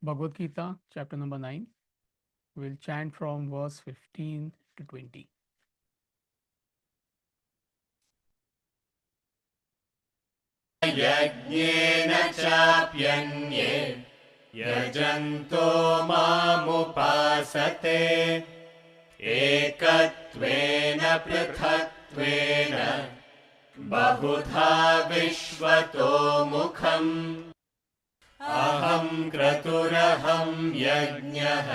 Bhagavad Gita, chapter number 9. We'll chant from verse 15 to 20. यज्ञेन चाप्यन्ये यजन्तो मामुपासते एकत्वेन पृथक्त्वेन बहुधा विश्वतो मुखम् अहं क्रतुरहं यज्ञः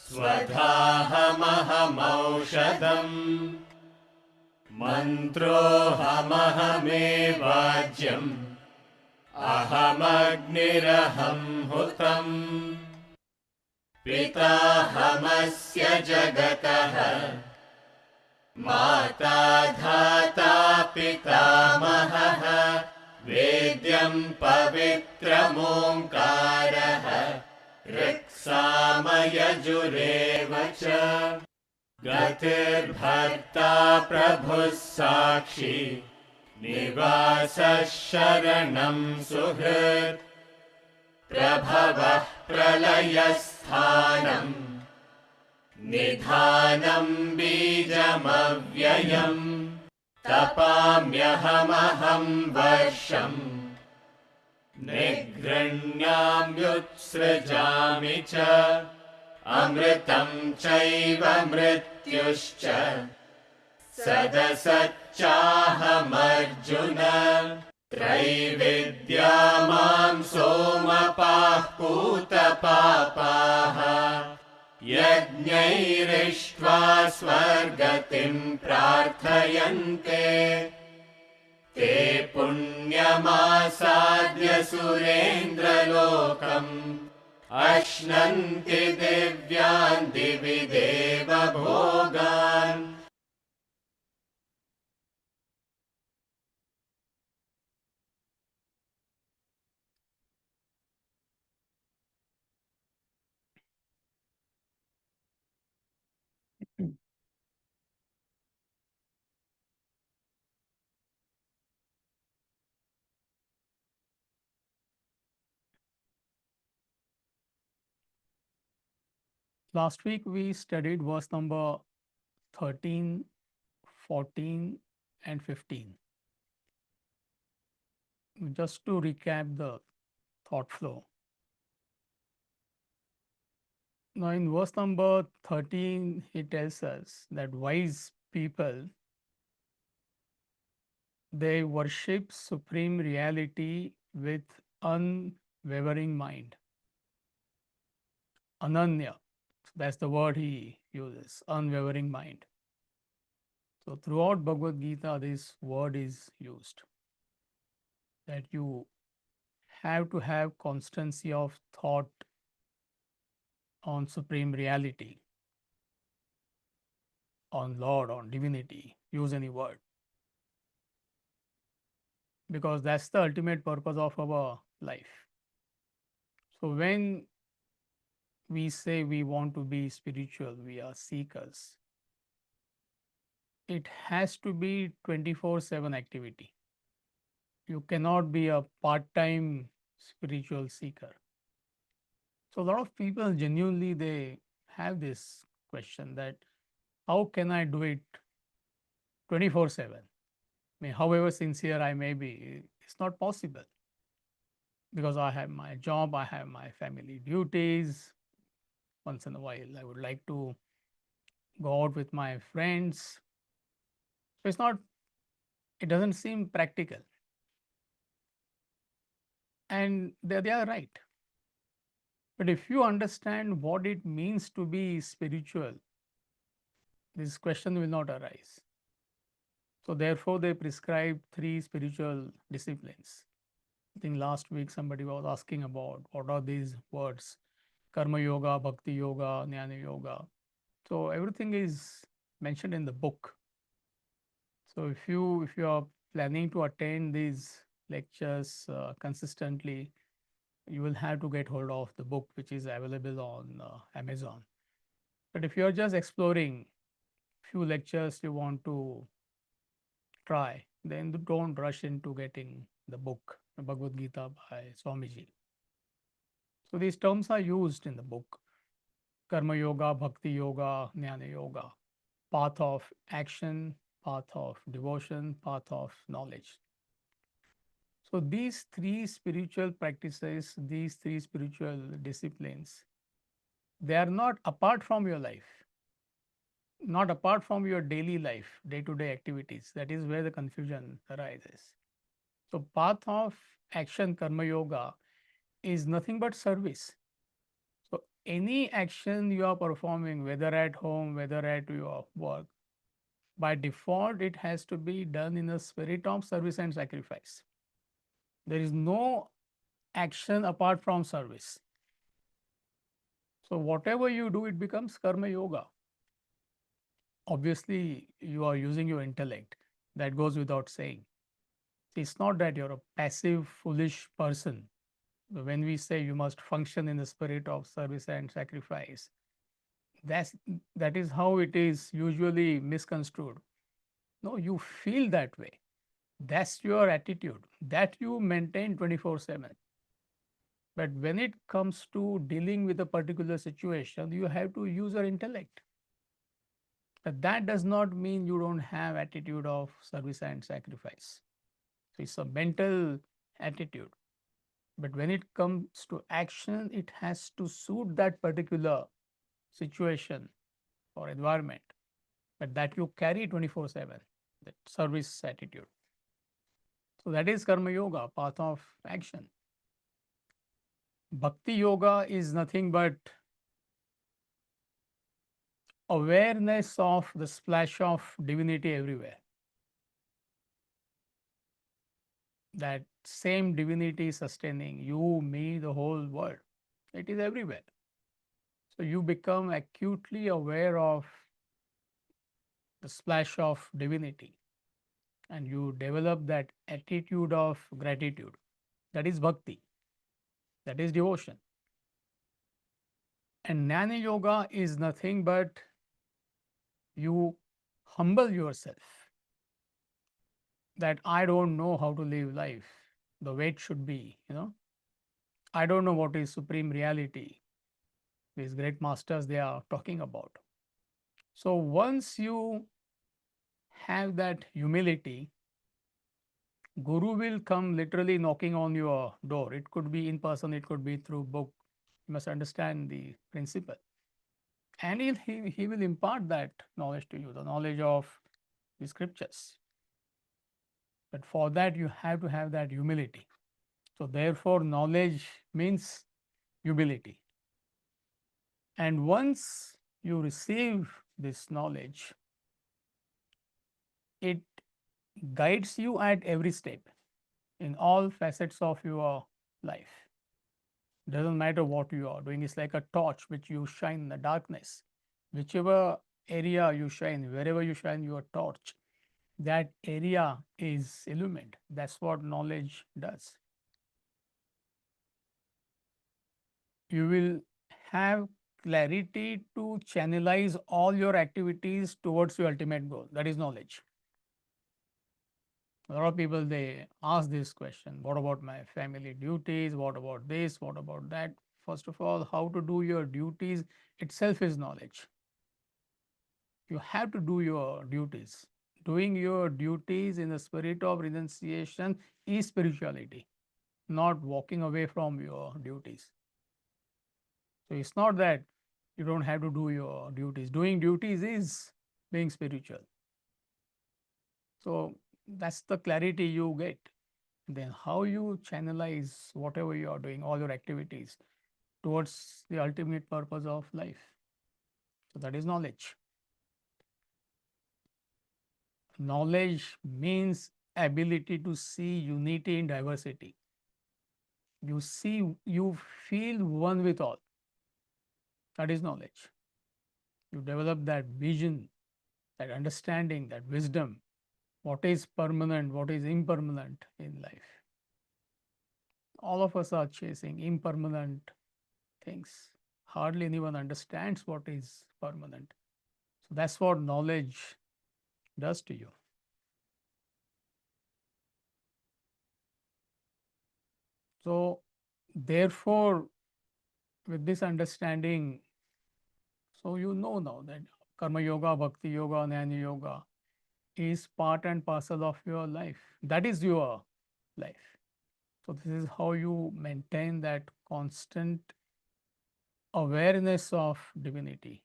स्वधाहमहमौषधम् मन्त्रोऽहमहमेवाज्यम् अहमग्निरहं हुतम् पिताहमस्य जगतः माता धाता पितामहः वेद्यं पवित्रमोङ्कारः ऋक्सामयजुरेव च गतिर्भर्ता प्रभुः साक्षी निवासः शरणं सुहृत् प्रभवः प्रलयस्थानम् निधानं बीजमव्ययम् तपाम्यहमहं वर्षम् निगृह्णाम्युत्सृजामि च अमृतं चैव मृत्युश्च सदसच्चाहमर्जुन त्रैविद्या मां सोमपाः पूतपापाः यज्ञैरिष्ट्वा स्वर्गतिं प्रार्थयन्ते ते पुण्यमासाद्य सुरेन्द्रलोकम् अश्नन्ति दिव्यान् दिवि देव भोगान् Last week we studied verse number 13, 14, and 15. Just to recap the thought flow. Now, in verse number 13, he tells us that wise people, they worship supreme reality with unwavering mind. Ananya, that's the word he uses, unwavering mind. So, throughout Bhagavad Gita, this word is used, that you have to have constancy of thought on supreme reality, on Lord, on divinity, use any word. Because that's the ultimate purpose of our life. So when we say we want to be spiritual, we are seekers, it has to be 24/7 activity. You cannot be a part-time spiritual seeker. So a lot of people genuinely they have this question that how can I do it 24/7? I mean, however sincere I may be, it's not possible because I have my job, I have my family duties. Once in a while, I would like to go out with my friends. So it's not, it doesn't seem practical. And they are right. But if you understand what it means to be spiritual, this question will not arise. So therefore, they prescribe three spiritual disciplines. I think last week somebody was asking about what are these words: karma yoga, bhakti yoga, jnana yoga. So everything is mentioned in the book. So if you are planning to attend these lectures consistently, you will have to get hold of the book which is available on Amazon. But if you are just exploring few lectures you want to try, then don't rush into getting the book, the Bhagavad Gita by Swamiji. So these terms are used in the book: Karma Yoga, Bhakti Yoga, Jnana Yoga, path of action, path of devotion, path of knowledge. So these three spiritual practices, these three spiritual disciplines, they are not apart from your life, not apart from your daily life, day to day activities. That is where the confusion arises. So, path of action, Karma Yoga, is nothing but service. So, any action you are performing, whether at home, whether at your work, by default, it has to be done in a spirit of service and sacrifice. There is no action apart from service. So, whatever you do, it becomes Karma Yoga. Obviously, you are using your intellect. That goes without saying. It's not that you're a passive, foolish person. When we say you must function in the spirit of service and sacrifice, that's that is how it is usually misconstrued. No, you feel that way. That's your attitude. That you maintain 24/7. But when it comes to dealing with a particular situation, you have to use your intellect. But that does not mean you don't have attitude of service and sacrifice. So it's a mental attitude. But when it comes to action, it has to suit that particular situation or environment, but that you carry 24/7, that service attitude. So that is Karma Yoga, path of action. Bhakti Yoga is nothing but awareness of the splash of divinity everywhere. That same divinity sustaining you, me, the whole world. It is everywhere. So you become acutely aware of the splash of divinity and you develop that attitude of gratitude. That is bhakti, that is devotion. And Jnana Yoga is nothing but you humble yourself that I don't know how to live life the way it should be. I don't know what is supreme reality. These great masters they are talking about. So once you have that humility, Guru will come literally knocking on your door. It could be in person, it could be through book. You must understand the principle. And he will impart that knowledge to you, the knowledge of the scriptures. But for that, you have to have that humility. So, therefore, knowledge means humility. And once you receive this knowledge, it guides you at every step in all facets of your life. Doesn't matter what you are doing, it's like a torch which you shine in the darkness. Whichever area you shine, wherever you shine your torch, that area is illumined. That's what knowledge does. You will have clarity to channelize all your activities towards your ultimate goal. That is knowledge. A lot of people they ask this question: what about my family duties? What about this? What about that? First of all, how to do your duties itself is knowledge. You have to do your duties. Doing your duties in the spirit of renunciation is spirituality, not walking away from your duties. So it's not that you don't have to do your duties. Doing duties is being spiritual. So that's the clarity you get. Then how you channelize whatever you are doing, all your activities towards the ultimate purpose of life. So that is knowledge. Knowledge means ability to see unity in diversity. You see, you feel one with all. That is knowledge. You develop that vision, that understanding, that wisdom. What is permanent, what is impermanent in life. All of us are chasing impermanent things. Hardly anyone understands what is permanent. So that's what knowledge does to you. So, therefore, with this understanding, so you know now that Karma Yoga, Bhakti Yoga, Jnana Yoga is part and parcel of your life. That is your life. So this is how you maintain that constant awareness of divinity,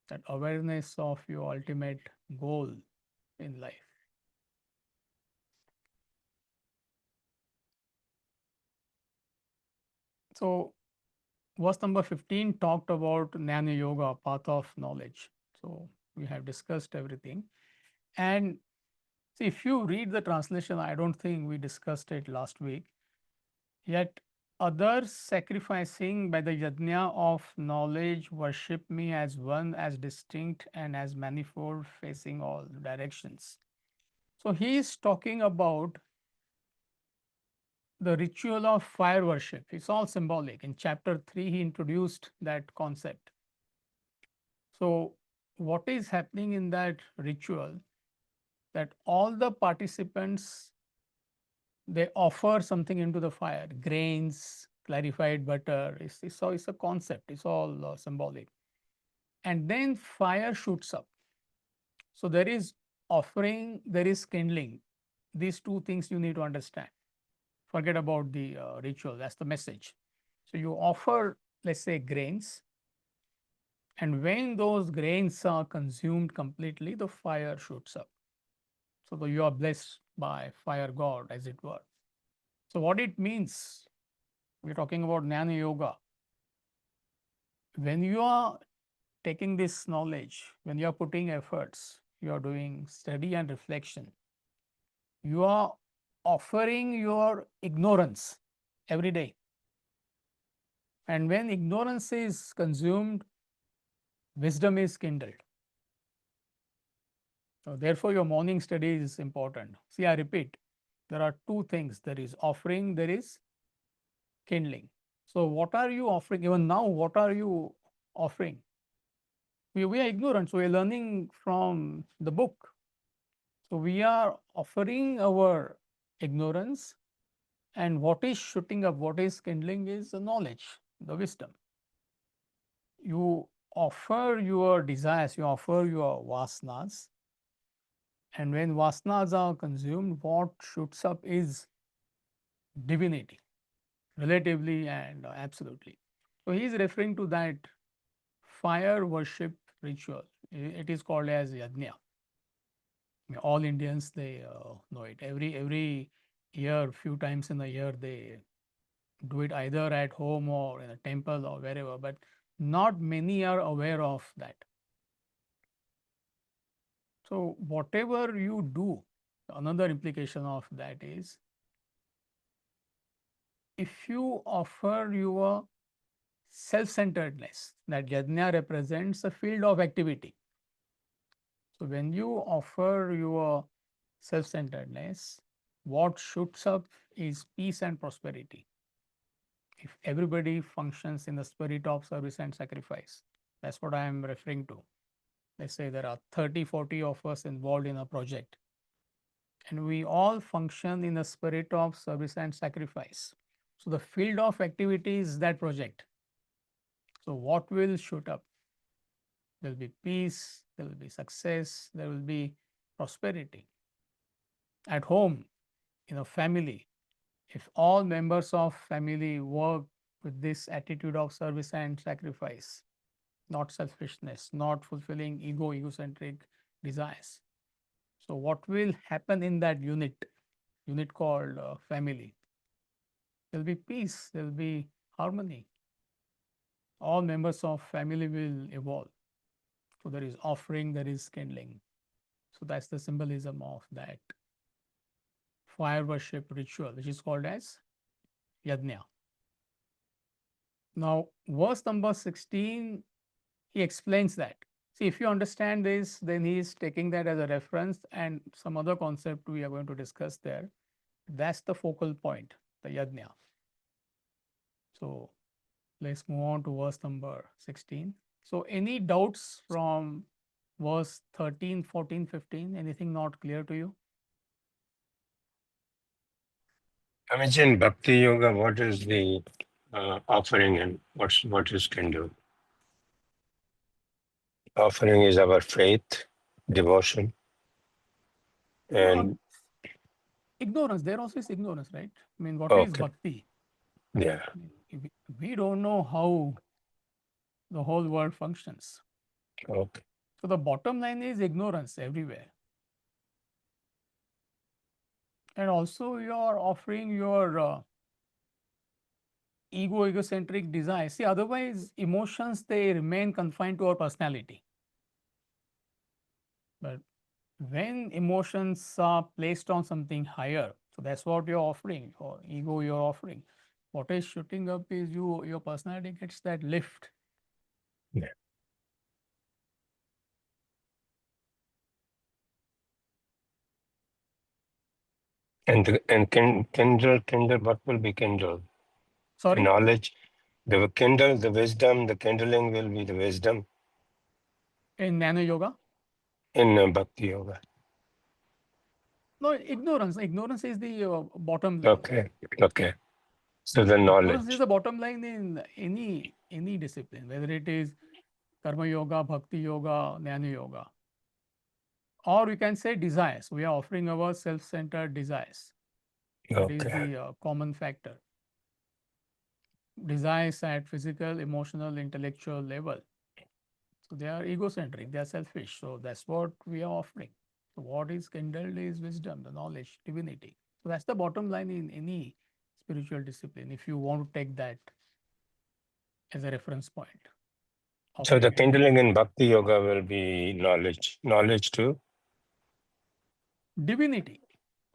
that awareness of your ultimate goal in life. So verse number 15 talked about Jnana Yoga, path of knowledge. So we have discussed everything. And see, if you read the translation, I don't think we discussed it last week. Yet others sacrificing by the yajna of knowledge worship me as one, as distinct, and as manifold, facing all directions. So he is talking about the ritual of fire worship. It's all symbolic. In chapter 3, he introduced that concept. So, what is happening in that ritual? That all the participants, they offer something into the fire, grains, clarified butter. It's a concept. It's all symbolic. And then fire shoots up. So there is offering, there is kindling. These two things you need to understand. Forget about the ritual. That's the message. So you offer, let's say, grains, and when those grains are consumed completely, the fire shoots up. So you are blessed by fire god, as it were. So what it means, we're talking about Jnana Yoga. When you are taking this knowledge, when you are putting efforts, you are doing study and reflection, you are offering your ignorance every day. And when ignorance is consumed, wisdom is kindled. So therefore, your morning study is important. See, I repeat, there are two things: there is offering, there is kindling. So, what are you offering? Even now, what are you offering? We are ignorant, so we are learning from the book. So, we are offering our ignorance, and what is shooting up, what is kindling is the knowledge, the wisdom. You offer your desires, you offer your vasanas, and when vasanas are consumed, what shoots up is divinity, relatively and absolutely. So he is referring to that fire worship ritual. It is called as yajna. All Indians they know it. Every year, few times in a year, they do it either at home or in a temple or wherever. But not many are aware of that. So whatever you do, another implication of that is if you offer your self-centeredness, that yajna represents a field of activity. So when you offer your self-centeredness, what shoots up is peace and prosperity. If everybody functions in the spirit of service and sacrifice, that's what I am referring to. Let's say there are 30, 40 of us involved in a project, and we all function in the spirit of service and sacrifice. So the field of activity is that project. So what will shoot up? There will be peace, there will be success, there will be prosperity. At home, in a family, if all members of family work with this attitude of service and sacrifice, not selfishness, not fulfilling egocentric desires. So what will happen in that unit called family? There will be peace, there will be harmony. All members of family will evolve. So there is offering, there is kindling. So that's the symbolism of that fire worship ritual, which is called as yajna. Now, verse number 16, he explains that. See, if you understand this, then he is taking that as a reference and some other concept we are going to discuss there. That's the focal point, the yajna. So let's move on to verse number 16. So any doubts from verse 13, 14, 15? Anything not clear to you? I mentioned Bhakti Yoga. What is the offering and what is kindled? Offering is our faith, devotion, and ignorance. There also is ignorance, right? I mean, what is okay, bhakti? yeah, We don't know how the whole world functions. okay, So the bottom line is ignorance everywhere. And also you are offering your egocentric desire. See, otherwise emotions, they remain confined to our personality. But when emotions are placed on something higher, so that's what you're offering, or ego you're offering. What is shooting up is your personality gets that lift. yeah. And kindle, what will be kindled? Sorry? Knowledge, the kindle, the wisdom, the kindling will be the wisdom In Jnana Yoga? in Bhakti Yoga. No, ignorance. Ignorance is the bottom line. Okay, okay. So the Ignorance is knowledge. the bottom line in any discipline, whether it is Karma Yoga, Bhakti Yoga, Jnana Yoga. Or we can say desires. We are offering our self-centered desires. That is Okay. the common factor. Desires at physical, emotional, intellectual level. So they are egocentric, they are selfish. So that's what we are offering. So what is kindled is wisdom, the knowledge, divinity. So that's the bottom line in any spiritual discipline, if you want to take that as a reference point. So the Offering kindling in Bhakti Yoga will be knowledge. Knowledge to divinity.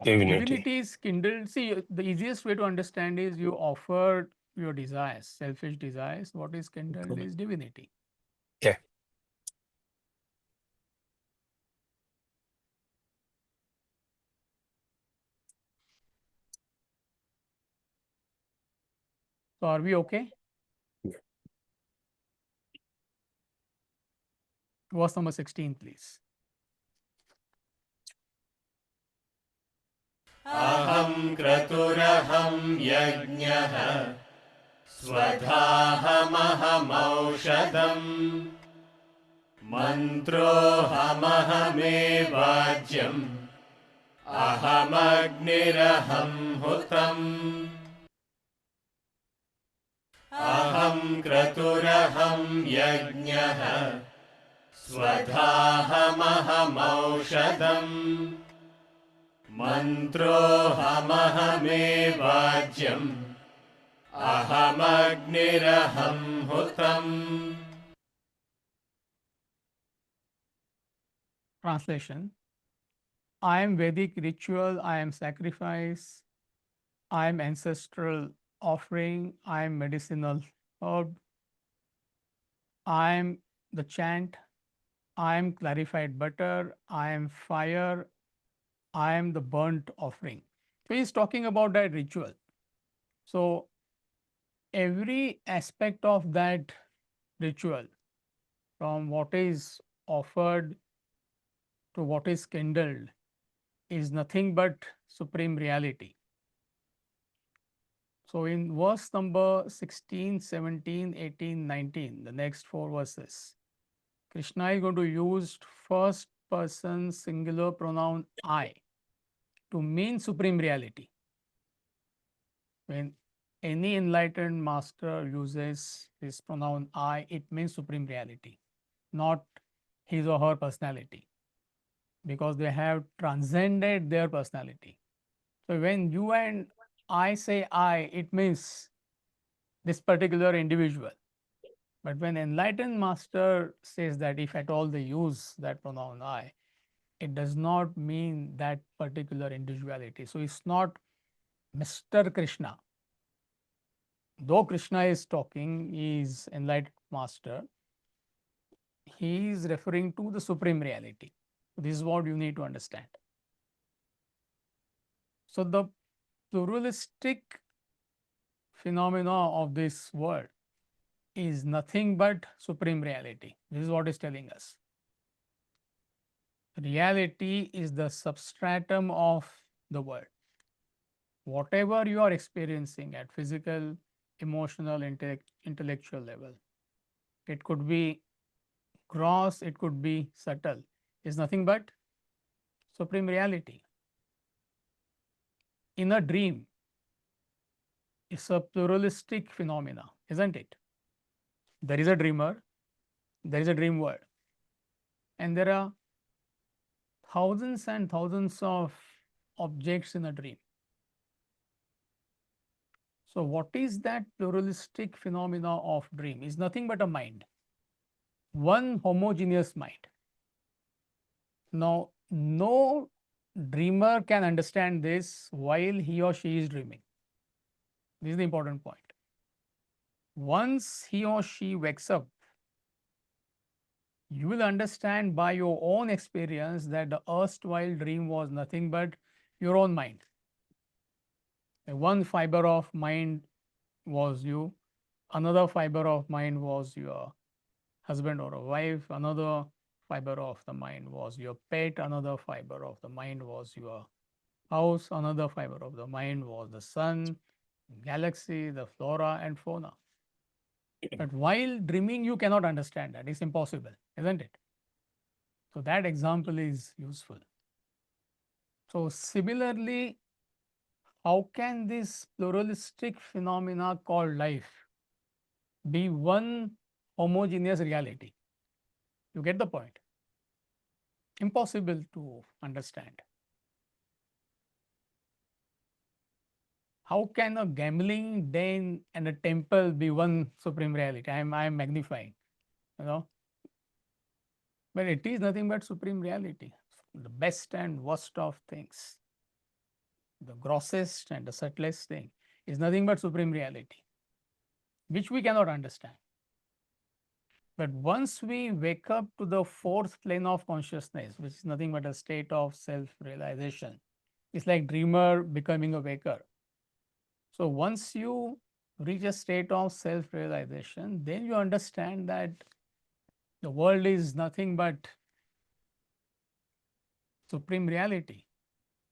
divinity. Divinity is kindled. See, the easiest way to understand is you offer your desires, selfish desires. What is kindled is divinity. Yeah. So are we okay? Verse number 16, please. अहं क्रतुरहं यज्ञः स्वधाहमहमौषधम् मन्त्रोऽहमहमेवाज्यम् अहमग्निरहं हुतम् अहं क्रतुरहं यज्ञः स्वधाहमहमौषधम् मन्त्रोऽहमहमेवाज्यम् अहमग्निरहं हुतम् Translation: I am Vedic ritual, I am sacrifice, I am ancestral offering, I am medicinal herb, I am the chant, I am clarified butter, I am fire, I am the burnt offering. So he's talking about that ritual. So every aspect of that ritual, from what is offered to what is kindled, is nothing but supreme reality. So in verse number 16, 17, 18, 19, the next four verses, Krishna is going to use first person singular pronoun I to mean supreme reality. When any enlightened master uses this pronoun I, it means supreme reality, not his or her personality, because they have transcended their personality. So when you and I say I, it means this particular individual. But when enlightened master says that if at all they use that pronoun I, it does not mean that particular individuality. So it's not Mr. Krishna. Though Krishna is talking, he is enlightened master, he is referring to the supreme reality. This is what you need to understand. So the pluralistic phenomena of this world is nothing but supreme reality. This is what is telling us. Reality is the substratum of the world. Whatever you are experiencing at physical, emotional, intellectual level. It could be gross, it could be subtle. Is nothing but supreme reality. In a dream, it's a pluralistic phenomena, isn't it? There is a dreamer, there is a dream world, and there are thousands and thousands of objects in a dream. So, what is that pluralistic phenomena of dream? Is nothing but a mind, one homogeneous mind. Now, no dreamer can understand this while he or she is dreaming. This is the important point. Once he or she wakes up, you will understand by your own experience that the erstwhile dream was nothing but your own mind. One fiber of mind was you, another fiber of mind was your husband or a wife, another fiber of the mind was your pet, another fiber of the mind was your house, another fiber of the mind was the sun, galaxy, the flora and fauna. But while dreaming, you cannot understand that. It's impossible, isn't it? So that example is useful. So similarly, how can this pluralistic phenomena called life be one homogeneous reality? You get the point? Impossible to understand. How can a gambling den and a temple be one supreme reality? I am magnifying, you know. But it is nothing but supreme reality, the best and worst of things. The grossest and the subtlest thing is nothing but supreme reality, which we cannot understand. But once we wake up to the fourth plane of consciousness, which is nothing but a state of self-realization, it's like dreamer becoming a waker. So once you reach a state of self-realization, then you understand that the world is nothing but supreme reality,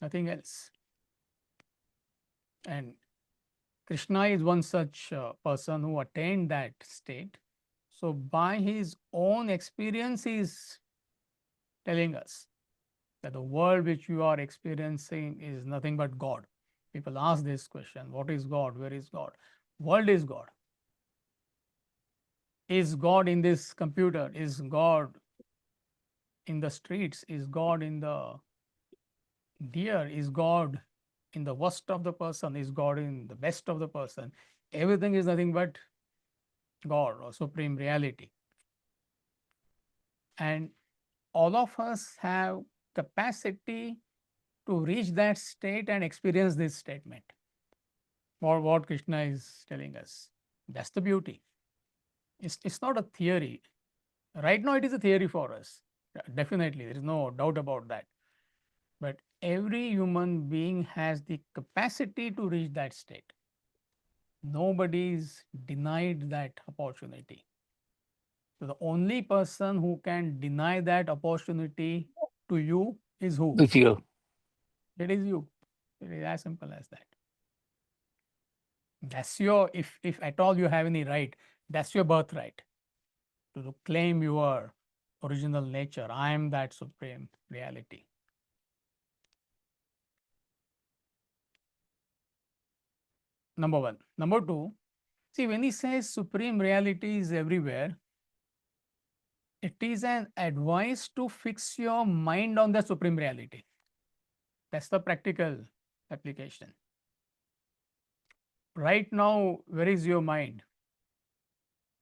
nothing else. And Krishna is one such person who attained that state. So by his own experience, he is telling us that the world which you are experiencing is nothing but God. People ask this question, what is God? Where is God? World is God. Is God in this computer? Is God in the streets? Is God in the deer? Is God in the worst of the person? Is God in the best of the person? Everything is nothing but God or supreme reality. And all of us have capacity to reach that state and experience this statement, or what Krishna is telling us. That's the beauty. It's not a theory. Right now, it is a theory for us. Definitely, there is no doubt about that. But every human being has the capacity to reach that state. Nobody is denied that opportunity. So the only person who can deny that opportunity to you is who? With you. It is you. It is as simple as that. That's your, if at all you have any right, that's your birthright to claim your original nature. I am that supreme reality. Number one. Number two, see, when he says supreme reality is everywhere, it is an advice to fix your mind on the supreme reality. That's the practical application. Right now, where is your mind?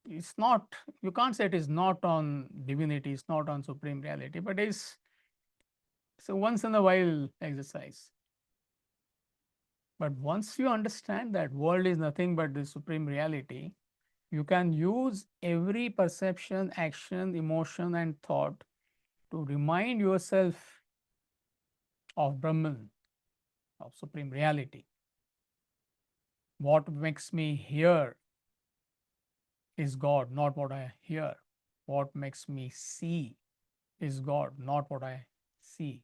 It's not, you can't say it is not on divinity, it's not on supreme reality, but it's a once in a while exercise. But once you understand that world is nothing but the supreme reality, you can use every perception, action, emotion, and thought to remind yourself of Brahman, of supreme reality. What makes me hear is God, not what I hear. What makes me see is God, not what I see.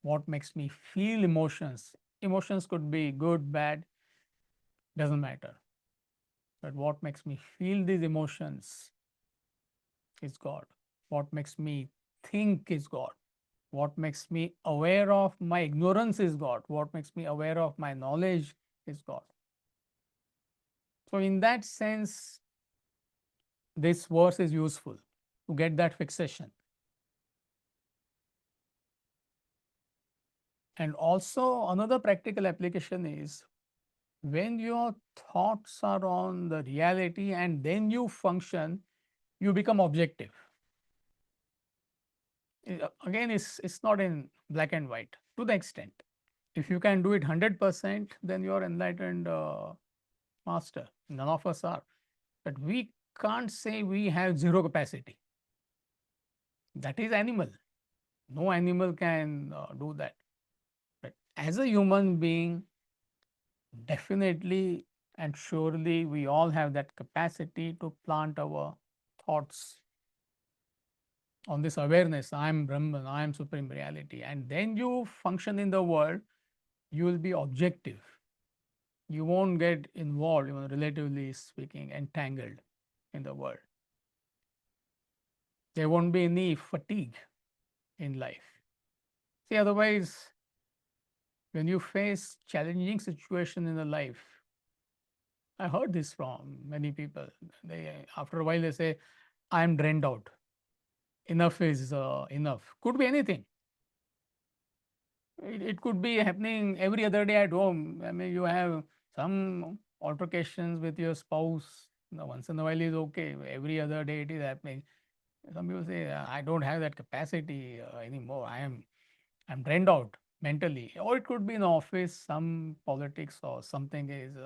What makes me feel emotions? Emotions could be good, bad, doesn't matter. But what makes me feel these emotions is God. What makes me think is God. What makes me aware of my ignorance is God. What makes me aware of my knowledge is God. So, in that sense, this verse is useful to get that fixation. And also, another practical application is when your thoughts are on the reality and then you function, you become objective. Again, it's not in black and white to the extent. If you can do it 100%, then you're enlightened master. None of us are. But we can't say we have zero capacity. That is animal. No animal can do that. But as a human being, definitely and surely we all have that capacity to plant our thoughts on this awareness. I am Brahman, I am Supreme Reality. And then you function in the world, you will be objective. You won't get involved, relatively speaking, entangled in the world. There won't be any fatigue in life. See, otherwise, when you face challenging situation in the life, I heard this from many people. They after a while they say, "I am drained out. Enough is enough." Could be anything. It could be happening every other day at home. I mean, you have some altercations with your spouse. Once in a while is okay. Every other day it is happening. Some people say, I don't have that capacity anymore. I'm drained out mentally. Or it could be in office, some politics or something is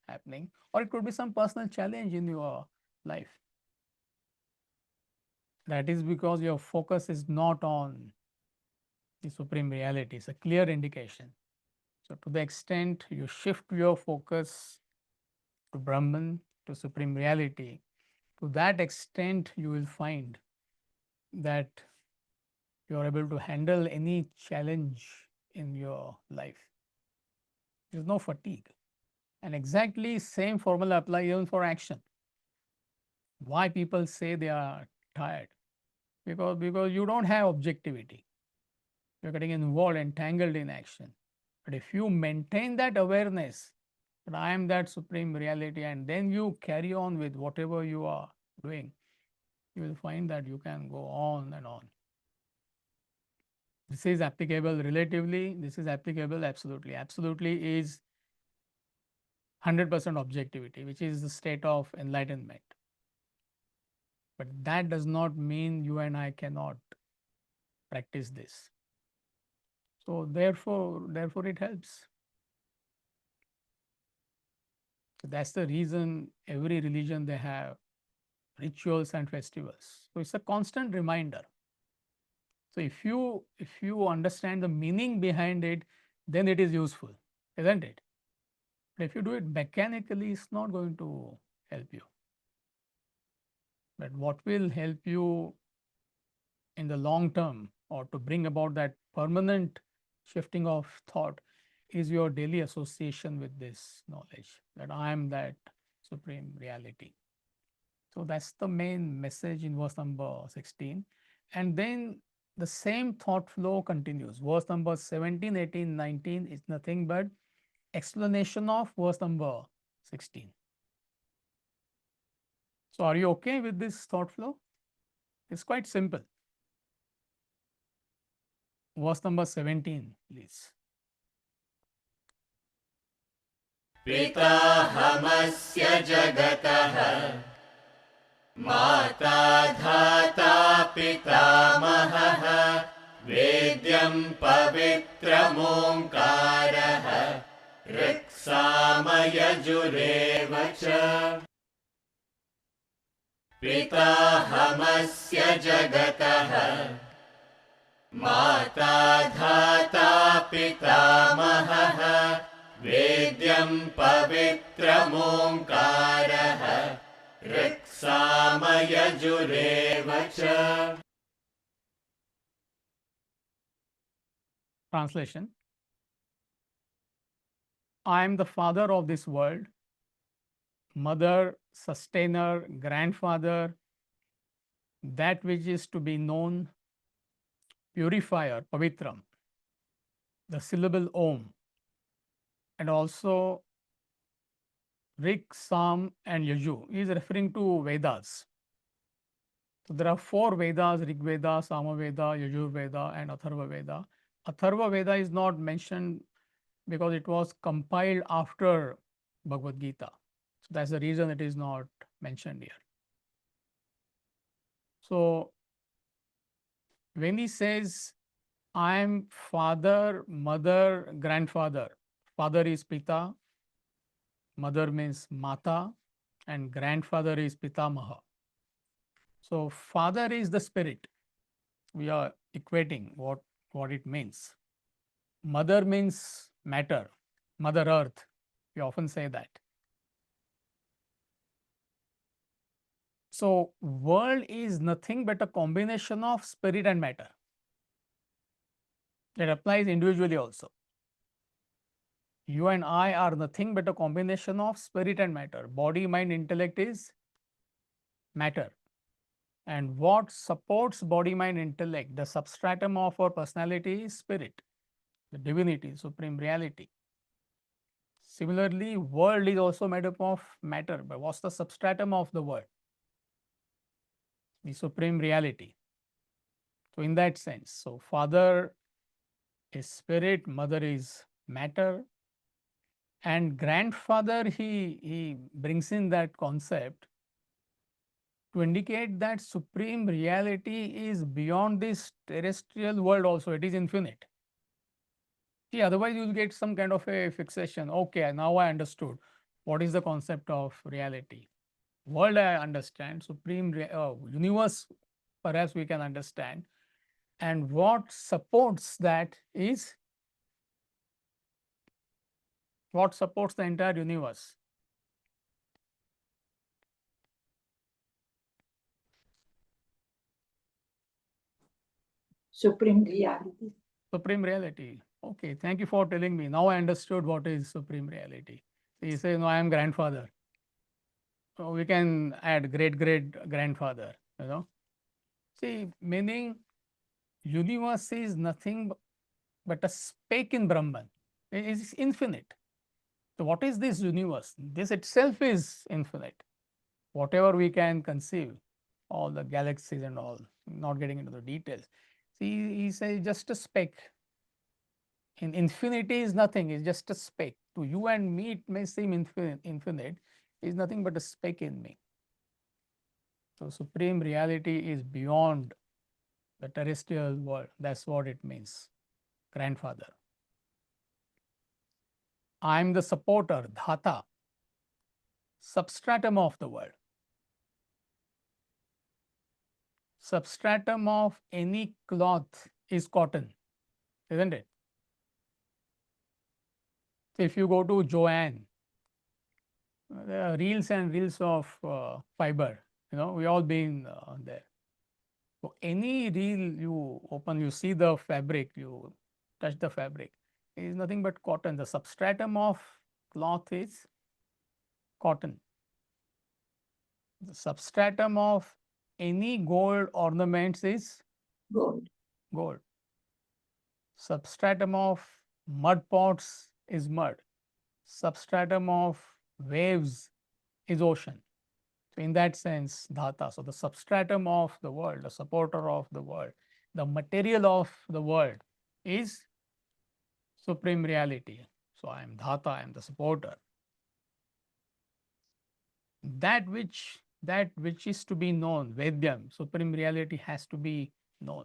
happening. Or it could be some personal challenge in your life. That is because your focus is not on the Supreme Reality. It's a clear indication. So, to the extent you shift your focus to Brahman, to Supreme Reality, to that extent you will find that you are able to handle any challenge in your life. There is no fatigue. And exactly same formula apply even for action. Why people say they are tired? Because you don't have objectivity. You're getting involved, entangled in action. But if you maintain that awareness that I am that Supreme Reality, and then you carry on with whatever you are doing, you will find that you can go on and on. This is applicable relatively, this is applicable absolutely. Absolutely is 100% objectivity, which is the state of enlightenment. But that does not mean you and I cannot practice this. So therefore it helps. So that's the reason every religion they have rituals and festivals. So it's a constant reminder. So if you understand the meaning behind it, then it is useful, isn't it? But if you do it mechanically, it's not going to help you. But what will help you in the long term or to bring about that permanent shifting of thought is your daily association with this knowledge that I am that Supreme Reality. So that's the main message in verse number 16. And then the same thought flow continues. Verse number 17, 18, 19 is nothing but explanation of verse number 16. So are you okay with this thought flow? It's quite simple. Verse number 17, please. पिताहमस्य जगतः माता धाता पितामहः वेद्यं पवित्रमोङ्कारः ऋक्सामयजुरेव च पिताहमस्य जगतः माता धाता पितामहः वेद्यं पवित्रमोङ्कारः ऋक्सामयजुरेव च. Translation: I am the father of this world. mother, sustainer, grandfather, that which is to be known, purifier, pavitram, the syllable Om, and also Rik, Sam, and Yaju. He is referring to Vedas. So there are 4 Vedas: Rig Veda, Sama Veda, Yajur Veda, and Atharva Veda. Atharva Veda is not mentioned because it was compiled after Bhagavad Gita. So that's the reason it is not mentioned here. So when he says, I am father, mother, grandfather, father is Pita, mother means Mata, and grandfather is Pitamaha. So father is the spirit. We are equating what it means. Mother means matter, Mother Earth. We often say that. So world is nothing but a combination of spirit and matter. That applies individually also. You and I are nothing but a combination of spirit and matter. Body, mind, intellect is matter. And what supports body, mind, intellect, the substratum of our personality is spirit, the divinity, supreme reality. Similarly, world is also made up of matter, but what's the substratum of the world? The supreme reality. So in that sense, so father is spirit, mother is matter, and grandfather, he brings in that concept to indicate that supreme reality is beyond this terrestrial world also, it is infinite. See, otherwise you'll get some kind of a fixation. Okay, now I understood what is the concept of reality. World I understand, universe perhaps we can understand, and what supports that is what supports the entire universe. Supreme reality. Supreme reality. Okay, thank you for telling me. Now I understood what is supreme reality. So you say, no, I am grandfather. So we can add great grandfather, you know. See, meaning universe is nothing but a speck in Brahman. It is infinite. So what is this universe? This itself is infinite. Whatever we can conceive, all the galaxies and all, not getting into the details. See, he says just a speck. In infinity is nothing, it's just a speck. To you and me, it may seem infinite, is nothing but a speck in me. So supreme reality is beyond the terrestrial world. That's what it means. Grandfather. I am the supporter, dhata, substratum of the world. Substratum of any cloth is cotton, isn't it? So if you go to Joanne, there are reels and reels of fiber. You know, we all been there. So any reel you open, you see the fabric, you touch the fabric. It is nothing but cotton. The substratum of cloth is cotton. The substratum of any gold ornaments is Gold. gold. Substratum of mud pots is mud. Substratum of waves is ocean. So in that sense, dhata. So the substratum of the world, the supporter of the world, the material of the world is supreme reality. So I am dhata, I am the supporter. That which is to be known, Vedyam, supreme reality has to be known.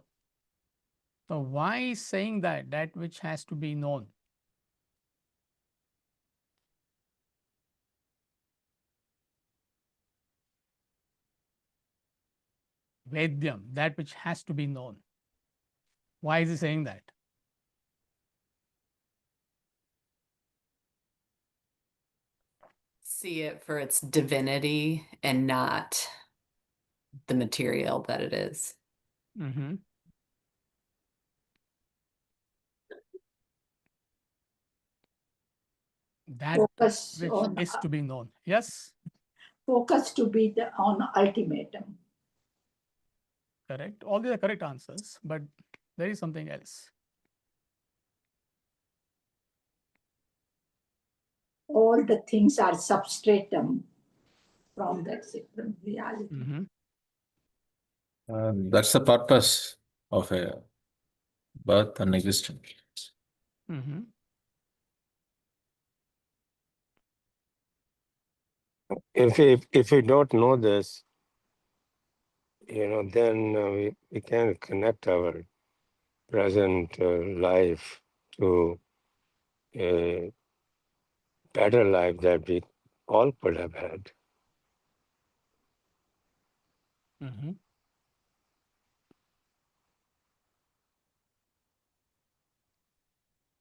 So why is saying that which has to be known? Vedyam, that which has to be known. Why is he saying that? See it for its divinity and not the material that it is. Mm-hmm. That Focus which on is to be known. Yes? focus to be on ultimatum. Correct. All these are correct answers, but there is something else. All the things are substratum from that supreme reality. Mhm. That's the purpose of a birth and existence. Mhm. If we don't know this, then we can connect our present life to a better life that we all could have had. Mhm.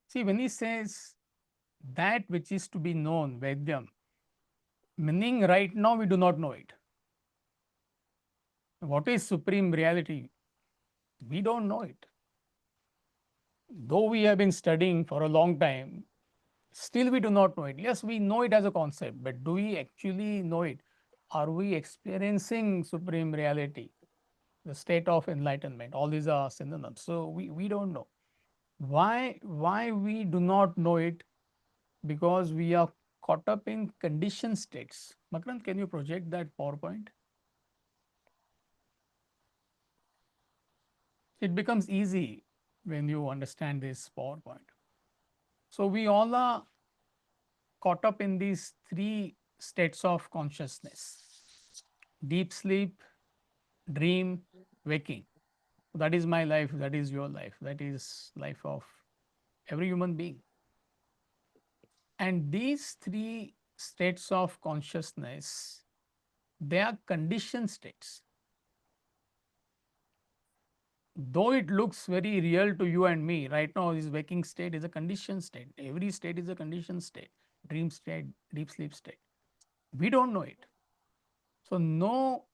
See, when he says that which is to be known, Vedyam, meaning right now we do not know it. What is supreme reality? We don't know it. Though we have been studying for a long time, still we do not know it. Yes, we know it as a concept, but do we actually know it? Are we experiencing supreme reality, the state of enlightenment? All these are synonyms. So we don't know. Why we do not know it? Because we are caught up in conditioned states. Makrant, can you project that PowerPoint? It becomes easy when you understand this PowerPoint. So we all are caught up in these three states of consciousness: deep sleep, dream, waking. That is my life, that is your life, that is life of every human being. And these three states of consciousness, they are conditioned states. Though it looks very real to you and me, right now this waking state is a conditioned state. Every state is a conditioned state, dream state, deep sleep state. We don't know it. So no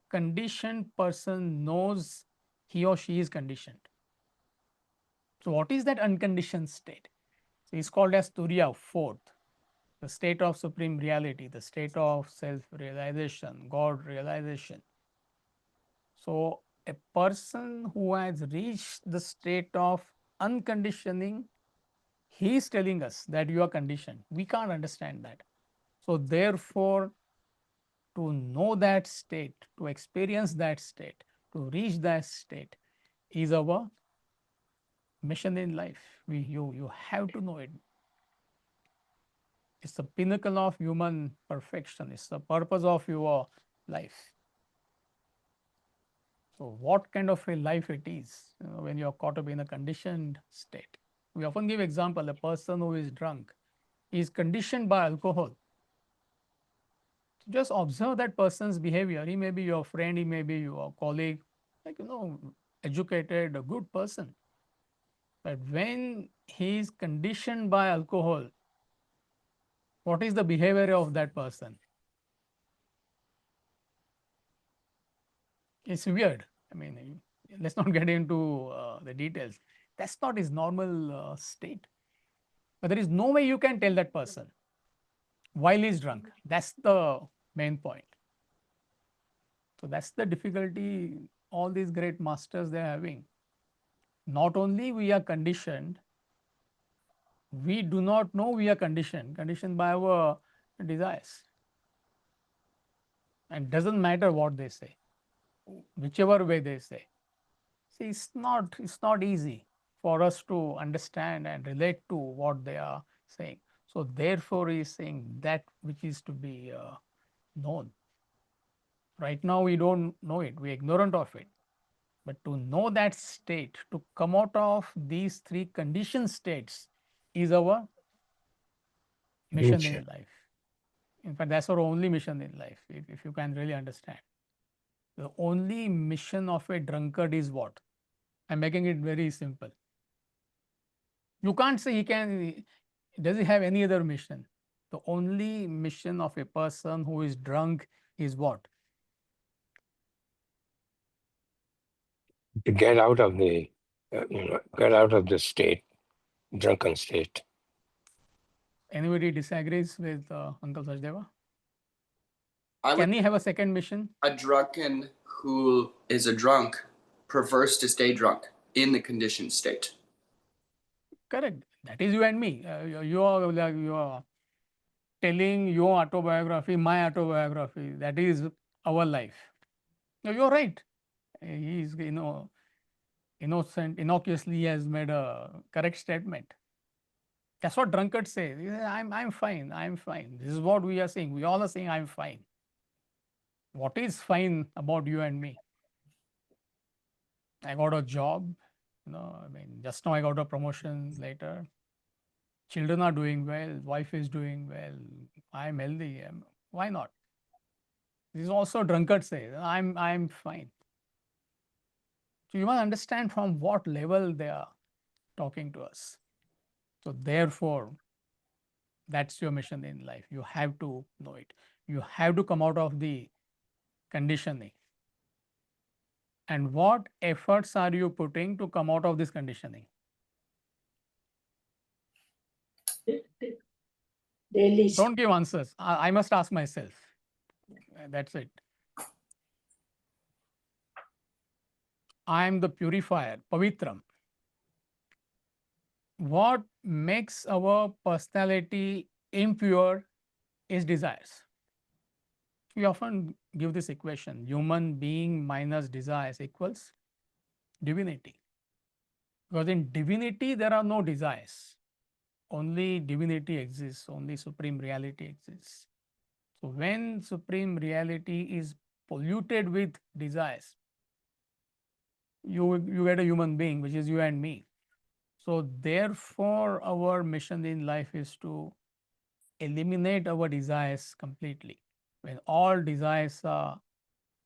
conditioned person knows he or she is conditioned. So what is that unconditioned state? So it's called as Turiya, fourth, the state of supreme reality, the state of self-realization, God realization. So a person who has reached the state of unconditioning, he is telling us that you are conditioned. We can't understand that. So therefore, to know that state, to experience that state, to reach that state is our mission in life. You have to know it. It's the pinnacle of human perfection. It's the purpose of your life. So what kind of a life it is when you are caught up in a conditioned state? We often give example, a person who is drunk is conditioned by alcohol. Just observe that person's behavior. He may be your friend, he may be your colleague, educated, a good person. But when he is conditioned by alcohol, what is the behavior of that person? It's weird. I mean, let's not get into the details. That's not his normal state. But there is no way you can tell that person while he's drunk. That's the main point. So that's the difficulty all these great masters they're having. Not only we are conditioned, we do not know we are conditioned by our desires. And doesn't matter what they say, whichever way they say. See, it's not easy for us to understand and relate to what they are saying. So therefore, he is saying that which is to be known. Right now, we don't know it. We're ignorant of it. But to know that state, to come out of these three conditioned states is our mission in life. In fact, that's our only mission in life, if you can really understand. The only mission of a drunkard is what? I'm making it very simple. You can't say does he have any other mission? The only mission of a person who is drunk is what? To get out of the, get out of the state, drunken state. Anybody disagrees with Uncle Sachdeva? I Can would he have a second mission? a drunken who is a drunk prefers to stay drunk in the conditioned state. Correct. That is you and me. You are telling your autobiography, my autobiography. That is our life. No, you're right. He is, innocent, innocuously he has made a correct statement. That's what drunkards say. They say, I'm fine. I'm fine. This is what we are saying. We all are saying, I'm fine. What is fine about you and me? I got a job. Just now I got a promotion later. Children are doing well. Wife is doing well. I'm healthy. Why not? This is also drunkards say, I'm fine. So you must understand from what level they are talking to us. So therefore, that's your mission in life. You have to know it. You have to come out of the conditioning. And what efforts are you putting to come out of this conditioning? Daily. Don't give answers. I must ask myself. That's it. I am the purifier, Pavitram. What makes our personality impure is desires. We often give this equation, human being minus desires equals divinity. Because in divinity, there are no desires. Only divinity exists, only supreme reality exists. So when supreme reality is polluted with desires, you get a human being, which is you and me. So therefore, our mission in life is to eliminate our desires completely. When all desires are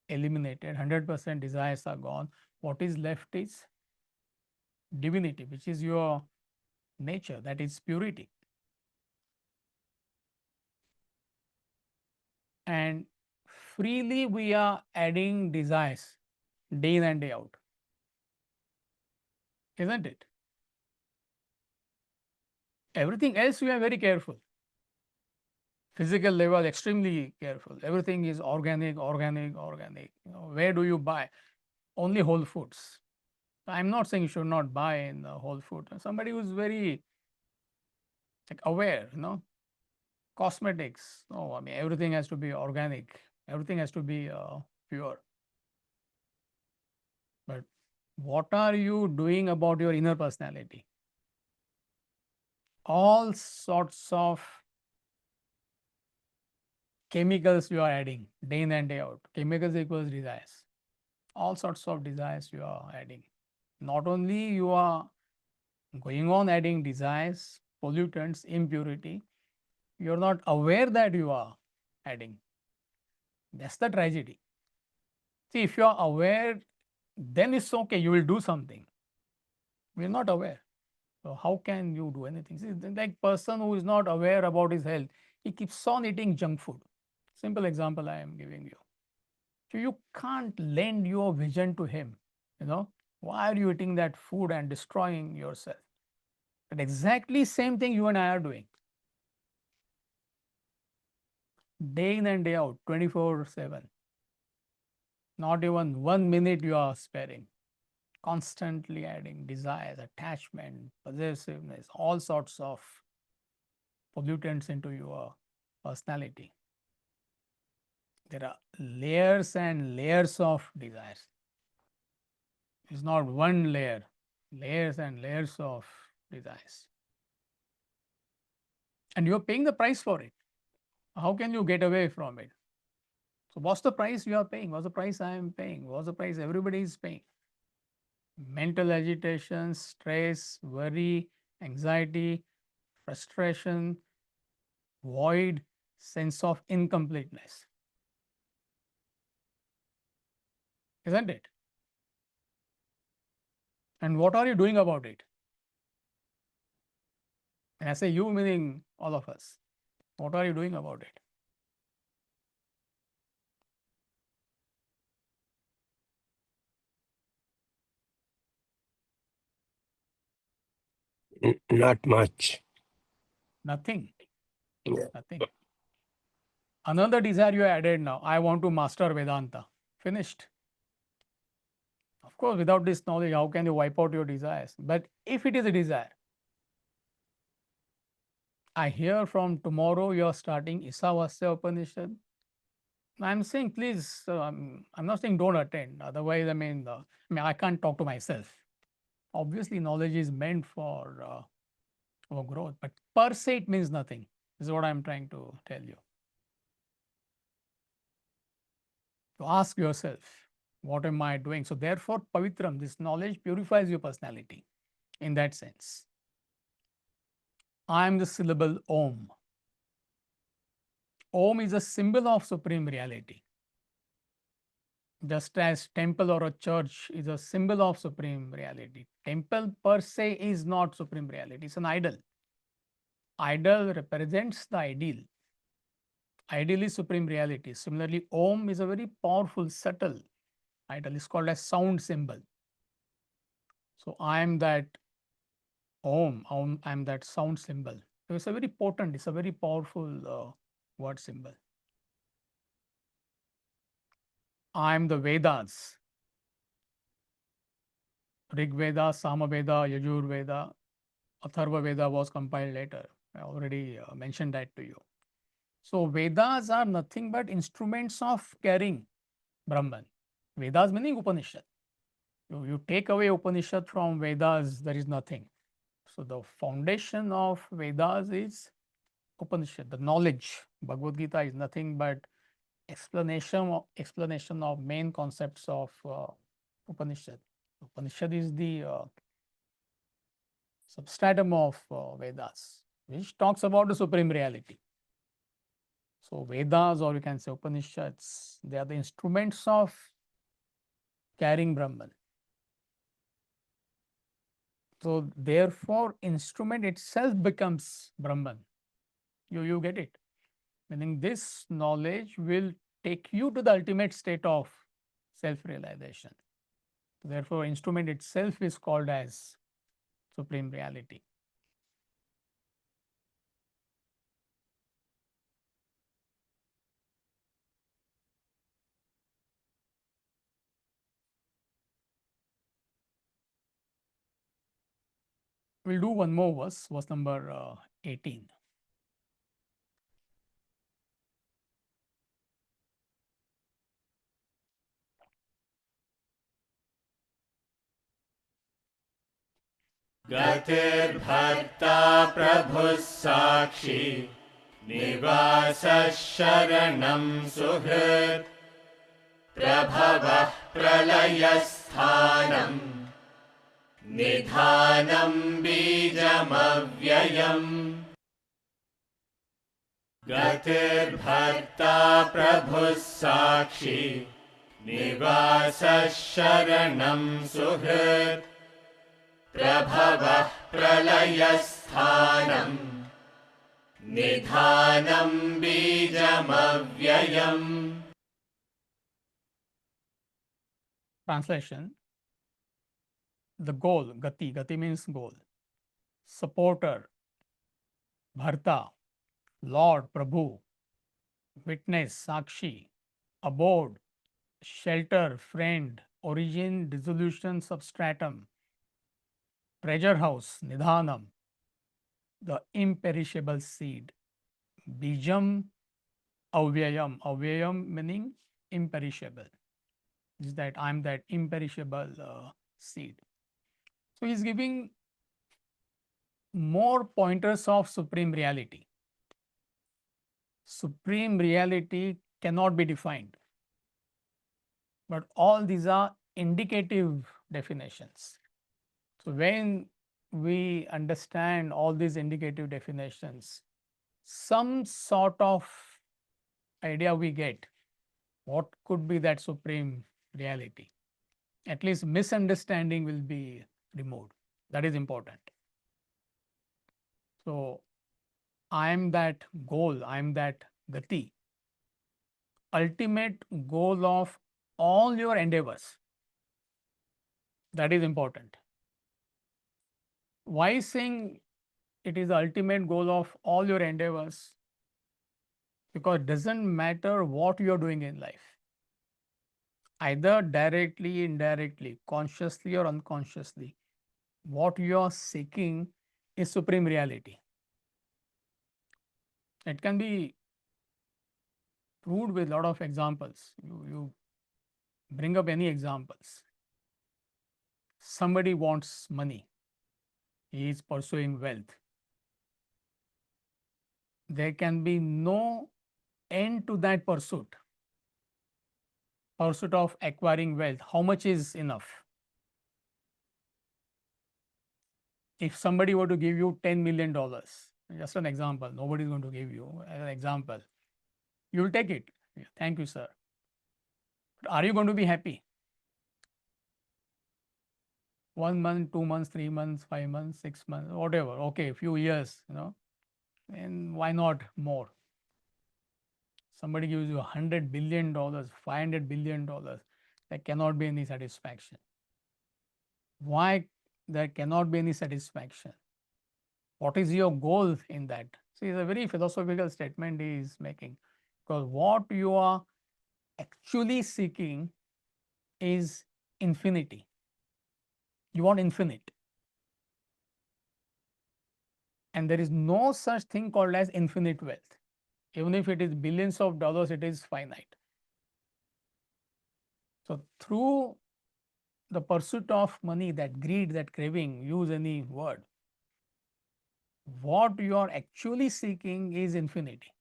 eliminated, 100% desires are gone, what is left is divinity, which is your nature, that is purity. And freely we are adding desires day in and day out, isn't it? Everything else we are very careful. Physical level, extremely careful. Everything is organic, organic, organic. Where do you buy? Only whole foods. I'm not saying you should not buy in whole food. Somebody who's very aware, cosmetics. No, everything has to be organic. Everything has to be pure. But what are you doing about your inner personality? All sorts of chemicals you are adding day in and day out. Chemicals equals desires. All sorts of desires you are adding. Not only you are going on adding desires, pollutants, impurity, you're not aware that you are adding. That's the tragedy. See, if you are aware, then it's okay, you will do something. We're not aware. So how can you do anything? See, like person who is not aware about his health, he keeps on eating junk food. Simple example I am giving you. So you can't lend your vision to him. Why are you eating that food and destroying yourself? But exactly same thing you and I are doing. Day in and day out, 24/7. Not even 1 minute you are sparing. Constantly adding desires, attachment, possessiveness, all sorts of pollutants into your personality. There are layers and layers of desires. It's not one layer, layers and layers of desires. And you're paying the price for it. How can you get away from it? So what's the price you are paying? What's the price I am paying? What's the price everybody is paying? Mental agitation, stress, worry, anxiety, frustration, void, sense of incompleteness. Isn't it? And what are you doing about it? And I say you, meaning all of us. What are you doing about it? Not much. Nothing. Yeah. Nothing. Another desire you added now, I want to master Vedanta. Finished. Of course, without this knowledge, how can you wipe out your desires? But if it is a desire, I hear from tomorrow you are starting Isavasya Upanishad. I'm saying, please, I'm not saying don't attend. Otherwise, I mean, I can't talk to myself. Obviously, knowledge is meant for growth, but per se, it means nothing. This is what I'm trying to tell you. So ask yourself, what am I doing? So therefore, Pavitram, this knowledge purifies your personality in that sense. I am the syllable Om. Om is a symbol of supreme reality. Just as temple or a church is a symbol of supreme reality. Temple per se is not supreme reality, it's an idol. Idol represents the ideal. Ideal is supreme reality. Similarly, Om is a very powerful, subtle idol. It's called a sound symbol. So I am that Om, I am that sound symbol. So it's a very potent, it's a very powerful word symbol. I am the Vedas. Rig Veda, Sama Veda, Yajur Veda, Atharva Veda was compiled later. I already mentioned that to you. So Vedas are nothing but instruments of carrying Brahman. Vedas meaning Upanishad. You take away Upanishad from Vedas, there is nothing. So the foundation of Vedas is Upanishad, the knowledge. Bhagavad Gita is nothing but explanation of main concepts of Upanishad. Upanishad is the substratum of Vedas, which talks about the supreme reality. So Vedas, or you can say Upanishads, they are the instruments of carrying Brahman. So therefore, instrument itself becomes Brahman. You get it? Meaning this knowledge will take you to the ultimate state of self-realization. Therefore, instrument itself is called as supreme reality. We'll do one more verse number 18. गतिर्भर्ता प्रभुः साक्षी निवासः शरणं सुहृत् प्रभवः प्रलयस्थानम् निधानं बीजमव्ययम् गतिर्भर्ता प्रभुः साक्षी निवासः शरणं सुहृत् प्रभवः प्रलयस्थानम् निधानं बीजमव्ययम्. Translation: the goal, gati means goal, supporter, bharta, Lord, Prabhu, witness, sakshi, abode, shelter, friend, origin, dissolution, substratum, treasure house, nidhanam, the imperishable seed, bijam, avyayam meaning imperishable. Is that I'm that imperishable seed. So he's giving more pointers of supreme reality. Supreme reality cannot be defined, but all these are indicative definitions. So when we understand all these indicative definitions, some sort of idea we get what could be that supreme reality. At least misunderstanding will be removed. That is important. So I am that goal, I am that gati, ultimate goal of all your endeavors. That is important. Why saying it is the ultimate goal of all your endeavors? because it doesn't matter what you're doing in life, either directly, indirectly, consciously or unconsciously, what you're seeking is supreme reality. It can be proved with a lot of examples. You bring up any examples. Somebody wants money, he is pursuing wealth. There can be no end to that pursuit of acquiring wealth. How much is enough? If somebody were to give you $10 million, just an example, nobody is going to give you as an example, you will take it. Yeah, thank you, sir. But are you going to be happy? 1 month, 2 months, 3 months, 5 months, 6 months, whatever. Okay, a few years, and why not more? Somebody gives you $100 billion, $500 billion, there cannot be any satisfaction. Why there cannot be any satisfaction? What is your goal in that? See, it's a very philosophical statement he is making, because what you are actually seeking is infinity. You want infinite. And there is no such thing called as infinite wealth. Even if it is billions of dollars, it is finite. So through the pursuit of money, that greed, that craving, use any word, what you are actually seeking is infinity.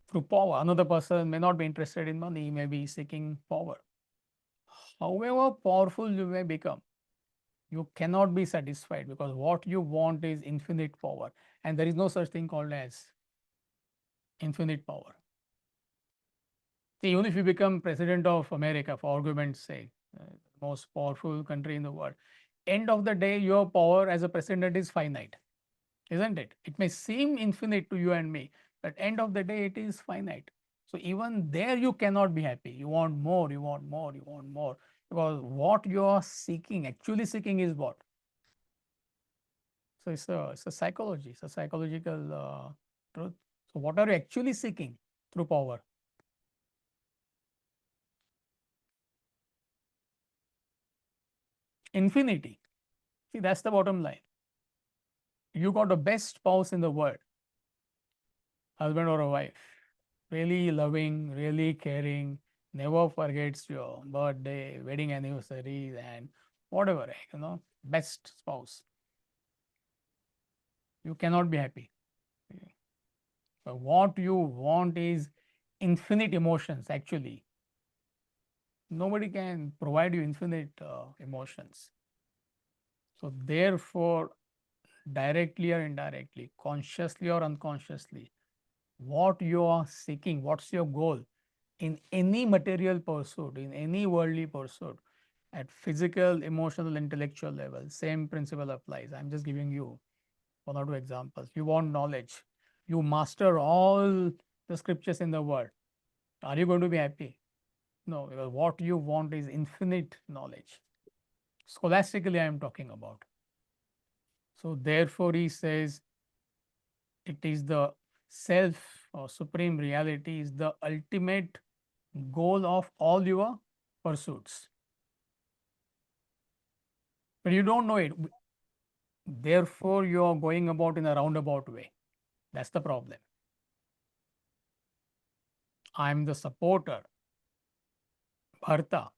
Through power, another person may not be interested in money, he may be seeking power. However powerful you may become, you cannot be satisfied, because what you want is infinite power, and there is no such thing called as infinite power. See, even if you become president of America, for argument's sake, most powerful country in the world, end of the day, your power as a president is finite, isn't it? It may seem infinite to you and me, but end of the day, it is finite. So even there, you cannot be happy. You want more, you want more, you want more, because what you are seeking, actually seeking, is what? So it's a psychology, it's a psychological truth. So what are you actually seeking through power? Infinity. See, that's the bottom line. You got the best spouse in the world, husband or a wife, really loving, really caring, never forgets your birthday, wedding anniversaries, and whatever, best spouse. You cannot be happy. But what you want is infinite emotions, actually. Nobody can provide you infinite emotions. So therefore, directly or indirectly, consciously or unconsciously, what you are seeking, what's your goal in any material pursuit, in any worldly pursuit, at physical, emotional, intellectual level, same principle applies. I'm just giving you one or two examples. You want knowledge, you master all the scriptures in the world. Are you going to be happy? No, because what you want is infinite knowledge. Scholastically, I am talking about. So therefore, he says it is the self or supreme reality is the ultimate goal of all your pursuits. But you don't know it. Therefore, you are going about in a roundabout way. That's the problem. I'm the supporter, Bharta.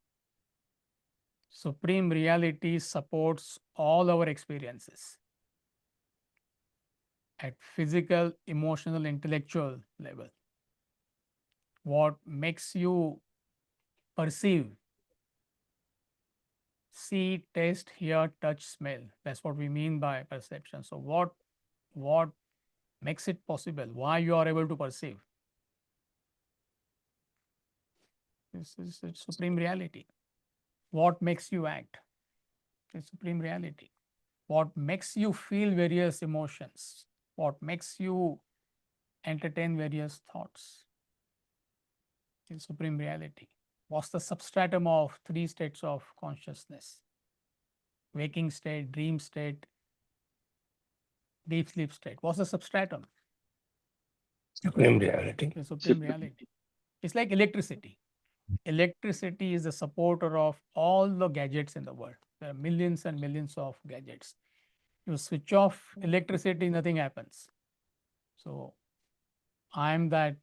Supreme reality supports all our experiences at physical, emotional, intellectual level. What makes you perceive, see, taste, hear, touch, smell. That's what we mean by perception. So what makes it possible? Why you are able to perceive? This is supreme reality. What makes you act? It's supreme reality. What makes you feel various emotions? What makes you entertain various thoughts? It's supreme reality. What's the substratum of 3 states of consciousness? Waking state, dream state, deep sleep state. What's the substratum? Supreme reality. The supreme reality. It's like electricity. Electricity is the supporter of all the gadgets in the world. There are millions and millions of gadgets. You switch off electricity, nothing happens. So I'm that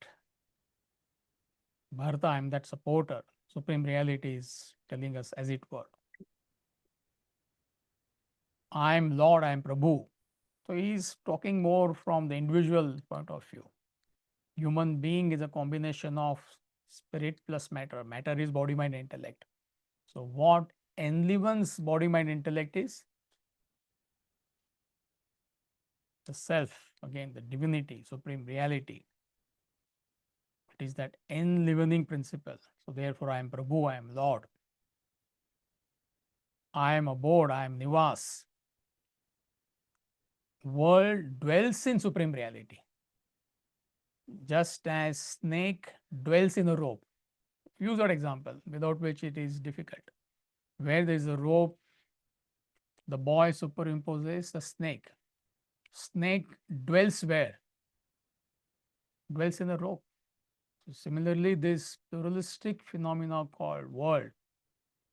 Bharata, I'm that supporter. Supreme reality is telling us, as it were. I'm Lord, I'm Prabhu. So he's talking more from the individual point of view. Human being is a combination of spirit plus matter. Matter is body, mind, intellect. So what enlivens body, mind, intellect is the self, again, the divinity, supreme reality. It is that enlivening principle. So therefore, I am Prabhu, I am Lord. I am abode, I am Nivas. World dwells in supreme reality. Just as snake dwells in a rope. Use that example, without which it is difficult. Where there is a rope, the boy superimposes the snake. Snake dwells where? Dwells in a rope. So similarly, this pluralistic phenomena called world,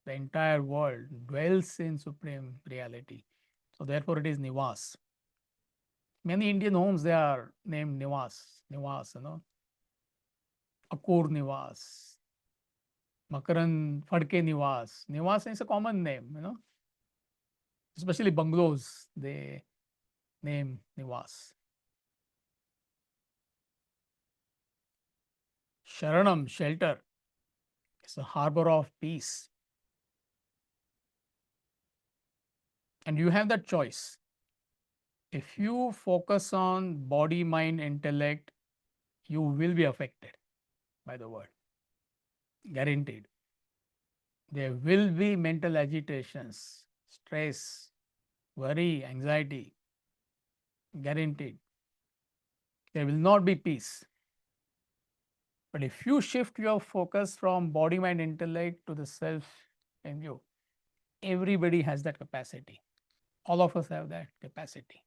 the entire world dwells in supreme reality. So therefore, it is Nivas. Many Indian homes, they are named Nivas, Akur Nivas, Makaran Fadke Nivas. Nivas is a common name, especially bungalows, they name Nivas. Sharanam, shelter, is a harbor of peace. And you have that choice. If you focus on body, mind, intellect, you will be affected by the word. Guaranteed. There will be mental agitations, stress, worry, anxiety. Guaranteed. There will not be peace. But if you shift your focus from body, mind, intellect to the self in you, everybody has that capacity. All of us have that capacity.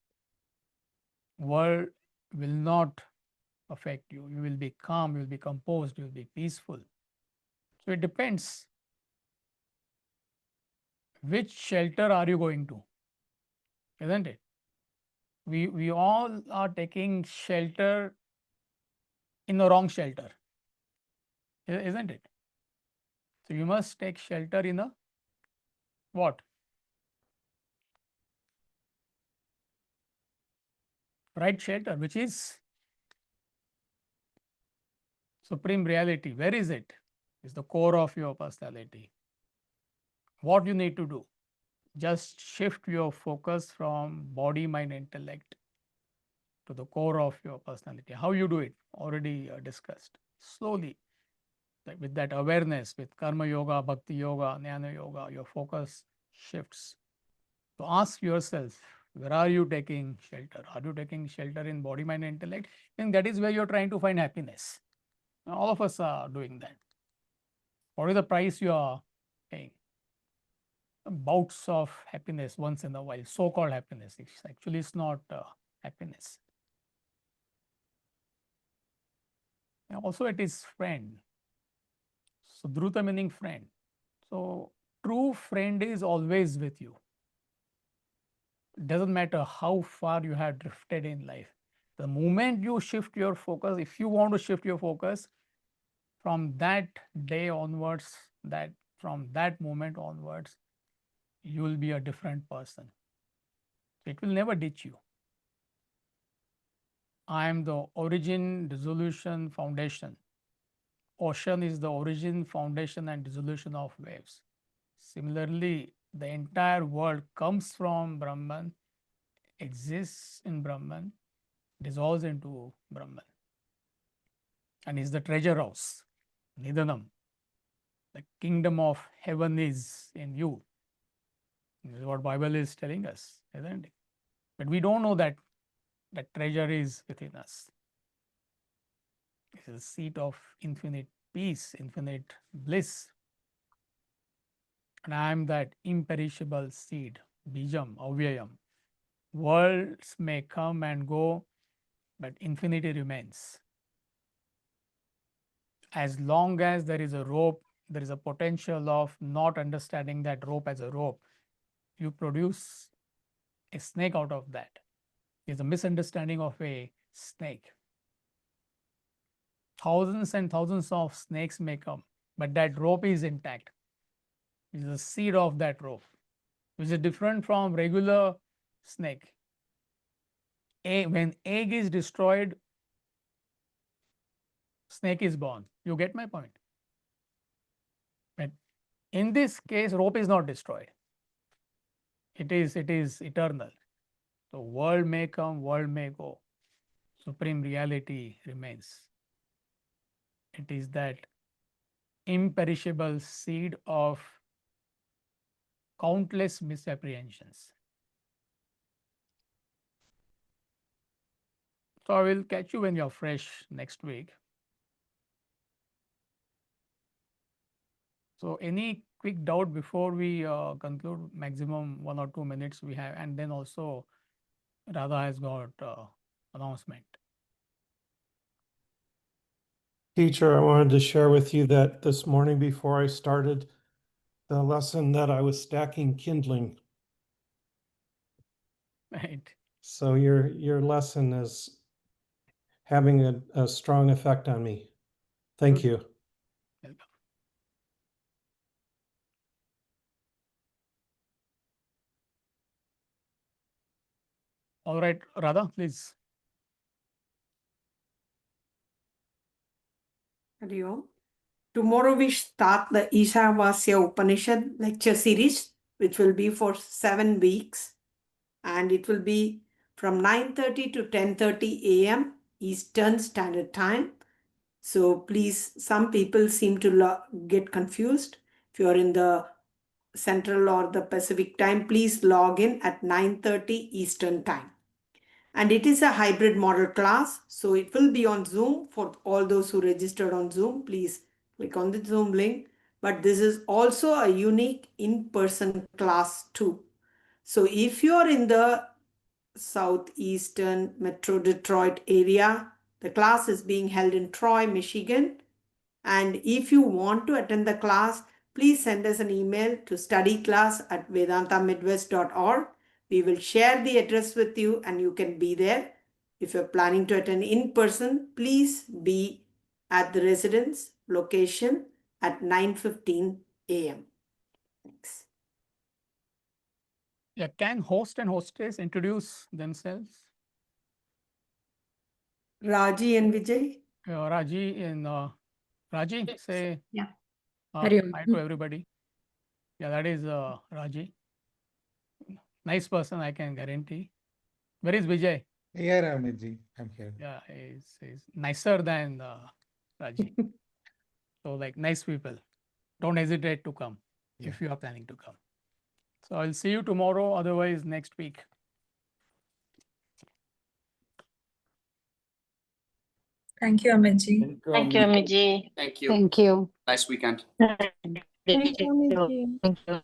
World will not affect you. You will be calm, you will be composed, you will be peaceful. So it depends. Which shelter are you going to? Isn't it? We all are taking shelter in the wrong shelter. Isn't it? So you must take shelter in a what? Right shelter, which is supreme reality. Where is it? It's the core of your personality. What you need to do? Just shift your focus from body, mind, intellect to the core of your personality. How you do it? Already discussed. Slowly, like with that awareness, with karma yoga, bhakti yoga, jnana yoga, your focus shifts. So ask yourself, where are you taking shelter? Are you taking shelter in body, mind, intellect? And that is where you're trying to find happiness. All of us are doing that. What is the price you are paying? Bouts of happiness once in a while, so-called happiness. It's not happiness. And also, it is friend. So, Dhruta meaning friend. So, true friend is always with you. It doesn't matter how far you have drifted in life. The moment you shift your focus, if you want to shift your focus, from that day onwards, from that moment onwards, you will be a different person. It will never ditch you. I am the origin, dissolution, foundation. Ocean is the origin, foundation, and dissolution of waves. Similarly, the entire world comes from Brahman, exists in Brahman, dissolves into Brahman, and is the treasure house, Nidanam. The kingdom of heaven is in you. This is what Bible is telling us, isn't it? But we don't know that that treasure is within us. It is a seat of infinite peace, infinite bliss. And I am that imperishable seed, Bijam, Avyayam. Worlds may come and go, but infinity remains. as long as there is a rope, there is a potential of not understanding that rope as a rope. You produce a snake out of that. It's a misunderstanding of a snake. Thousands and thousands of snakes may come, but that rope is intact. It's the seed of that rope, which is different from regular snake. When egg is destroyed, snake is born. You get my point? But in this case, rope is not destroyed. It is eternal. So world may come, world may go. Supreme reality remains. It is that imperishable seed of countless misapprehensions. So I will catch you when you're fresh next week. So any quick doubt before we conclude? Maximum 1 or 2 minutes we have, and then also Radha has got announcement. Teacher, I wanted to share with you that this morning before I started the lesson that I was stacking kindling. Right. So your lesson is having a strong effect on me. Thank you. Welcome. All right, Radha, please. Hari Om. Tomorrow we start the Ishavasya Upanishad lecture series, which will be for 7 weeks. And it will be from 9:30 to 10:30 a.m. Eastern Standard Time. So please, some people seem to get confused. If you're in the Central or the Pacific time, please log in at 9:30 Eastern Time. And it is a hybrid model class, so it will be on Zoom for all those who registered on Zoom. Please click on the Zoom link. But this is also a unique in-person class too. So if you're in the southeastern Metro Detroit area, the class is being held in Troy, Michigan. And if you want to attend the class, please send us an email to studyclass@vedantamidwest.org. We will share the address with you and you can be there. If you're planning to attend in person, please be at the residence location at 9:15 a.m. Thanks. Yeah, can host and hostess introduce themselves? Raji and Vijay. Raji and Raji, say Yeah. hi to everybody. Yeah, that is Raji. Nice person, I can guarantee. Where is Vijay? Here, Amitji. I'm here. Yeah, he's nicer than Raji. So like nice people. Don't hesitate to come if you are planning to come. So I'll see you tomorrow, otherwise next week. Thank you, Amitji. Thank you, Amiji. Thank you. Thank you. Nice weekend. Thank you, Amiji. Thank you.